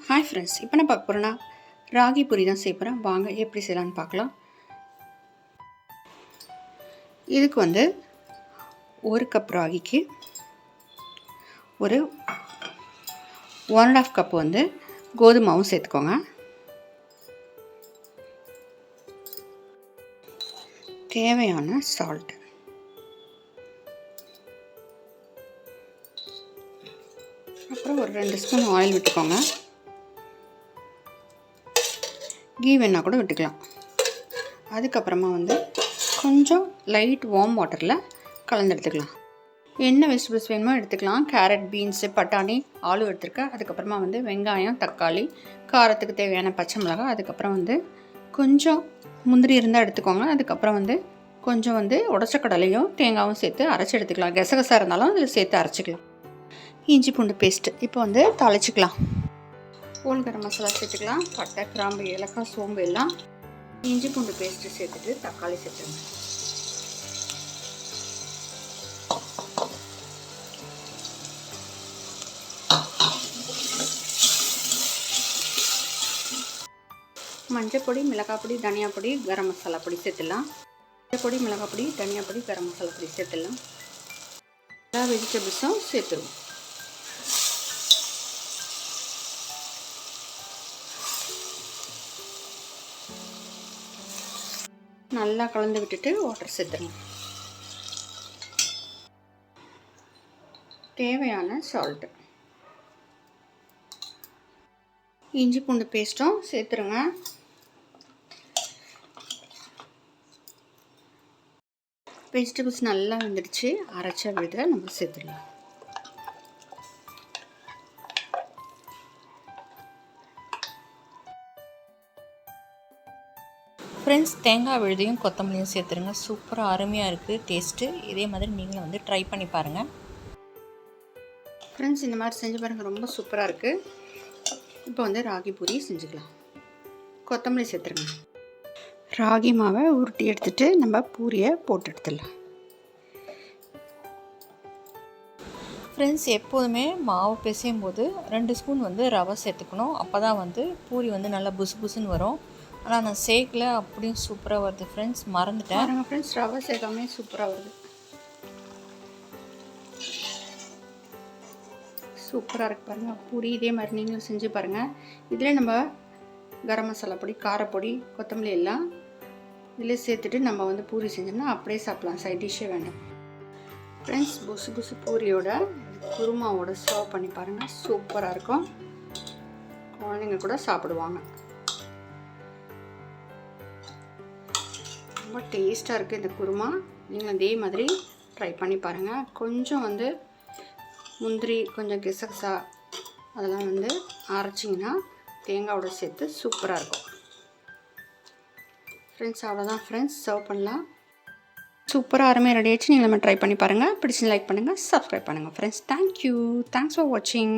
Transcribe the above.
Hi friends, இப்போ நான் பார்க்க போகிறேன்னா ராகி பூரி தான் செய்ய போகிறேன். வாங்க எப்படி செய்யலான்னு பார்க்கலாம். இதுக்கு வந்து 1 கப் ராகிக்கு ஒரு 1.5 கப் வந்து கோதுமாவும் சேர்த்துக்கோங்க. தேவையான சால்ட், அப்புறம் ஒரு 2 ஸ்பூன் ஆயில் விட்டுக்கோங்க. கீ வேணால் கூட விட்டுக்கலாம். அதுக்கப்புறமா வந்து கொஞ்சம் லைட் வார்ம் வாட்டரில் கலந்து எடுத்துக்கலாம். என்ன வெஜிடபிள்ஸ் வேணுமோ எடுத்துக்கலாம். கேரட், பீன்ஸு, பட்டாணி, ஆலு எடுத்துருக்கேன். அதுக்கப்புறமா வந்து வெங்காயம், தக்காளி, காரத்துக்கு தேவையான பச்சை மிளகாய், அதுக்கப்புறம் வந்து கொஞ்சம் முந்திரி இருந்தால் எடுத்துக்கோங்க. அதுக்கப்புறம் வந்து கொஞ்சம் வந்து உடச்ச கடலையும் தேங்காயும் சேர்த்து அரைச்சி எடுத்துக்கலாம். கசகசா இருந்தாலும் அதில் சேர்த்து அரைச்சிக்கலாம். இஞ்சி பூண்டு பேஸ்ட்டு இப்போ வந்து தாளிச்சிக்கலாம். ஹோல் கரம் மசாலா சேர்த்துக்கலாம். பட்டை, கிராம்பு, ஏலக்காய், சோம்பு எல்லாம். இஞ்சி பூண்டு பேஸ்ட்டு சேர்த்துட்டு தக்காளி சேர்த்துருங்க. மஞ்சள் பொடி, மிளகாய் பொடி, தனியா பொடி, கரம் மசாலா பொடி சேர்த்துடலாம். மஞ்சள் பொடி, மிளகாய் பொடி, தனியா பொடி, கரம் மசாலா பொடி சேர்த்துடலாம். எல்லா வெஜிடபிள்ஸும் சேர்த்துருவோம். நல்லா கலந்து விட்டுட்டு வாட்டர் சேர்த்துருங்க. தேவையான சால்ட்டு, இஞ்சி பூண்டு பேஸ்ட்டும் சேர்த்துருங்க. வெஜிடபிள்ஸ் நல்லா வெந்துடுச்சு. அரைச்ச விழுத நம்ம சேர்த்துடலாம். ஃப்ரெண்ட்ஸ், தேங்காய் விழுதையும் கொத்தமல்லியும் சேர்த்துருங்க. சூப்பராக அருமையாக இருக்குது டேஸ்ட்டு. இதே மாதிரி நீங்களும் வந்து ட்ரை பண்ணி பாருங்கள். ஃப்ரெண்ட்ஸ், இந்த மாதிரி செஞ்சு பாருங்கள், ரொம்ப சூப்பராக இருக்குது. இப்போ வந்து ராகி பூரி செஞ்சுக்கலாம். கொத்தமல்லி சேர்த்துருங்க. ராகி மாவை உருட்டி எடுத்துகிட்டு நம்ம பூரியை போட்டு எடுத்துடலாம். ஃப்ரெண்ட்ஸ், எப்போதுமே மாவு பிசையும் போது 2 ஸ்பூன் வந்து ரவை சேர்த்துக்கணும். அப்போ தான் வந்து பூரி வந்து நல்லா புசு புசுன்னு வரும். ஆனால் நான் சேர்க்கல, அப்படியும் சூப்பராக வருது. ஃப்ரெண்ட்ஸ், மறந்துட்டேன். பாருங்கள் ஃப்ரெண்ட்ஸ், ரவை சேர்க்காமே சூப்பராக வருது. சூப்பராக இருக்குது பாருங்கள் பூரி. இதே மாதிரி நீங்களும் செஞ்சு பாருங்கள். இதில் நம்ம கரம் மசாலா பொடி, காரப்பொடி, கொத்தமல்லி எல்லாம் இதில் சேர்த்துட்டு நம்ம வந்து பூரி செஞ்சோம்னா அப்படியே சாப்பிட்லாம். சைட் டிஷ்ஷே வேண்டாம். ஃப்ரெண்ட்ஸ், புசு புசு பூரியோட குருமாவோட சர்வ் பண்ணி பாருங்கள். சூப்பராக இருக்கும். குழந்தைங்க கூட சாப்பிடுவாங்க. ரொம்ப டேஸ்ட்டாக இருக்குது இந்த குருமா. நீங்கள் அதே மாதிரி ட்ரை பண்ணி பாருங்கள். கொஞ்சம் வந்து முந்திரி, கொஞ்சம் கசகசா அதெல்லாம் வந்து அரைச்சிங்கன்னா தேங்காயோட சேர்த்து சூப்பராக இருக்கும். ஃப்ரெண்ட்ஸ், அவ்வளோதான் ஃப்ரெண்ட்ஸ், சர்வ் பண்ணலாம். சூப்பராக அருமையாக ரெடி ஆகிடுச்சு. நீங்கள் நம்ம ட்ரை பண்ணி பாருங்கள். பிடிச்சி லைக் பண்ணுங்கள், சப்ஸ்கிரைப் பண்ணுங்கள். Friends, thank you. தேங்க்ஸ் ஃபார் வாட்சிங்.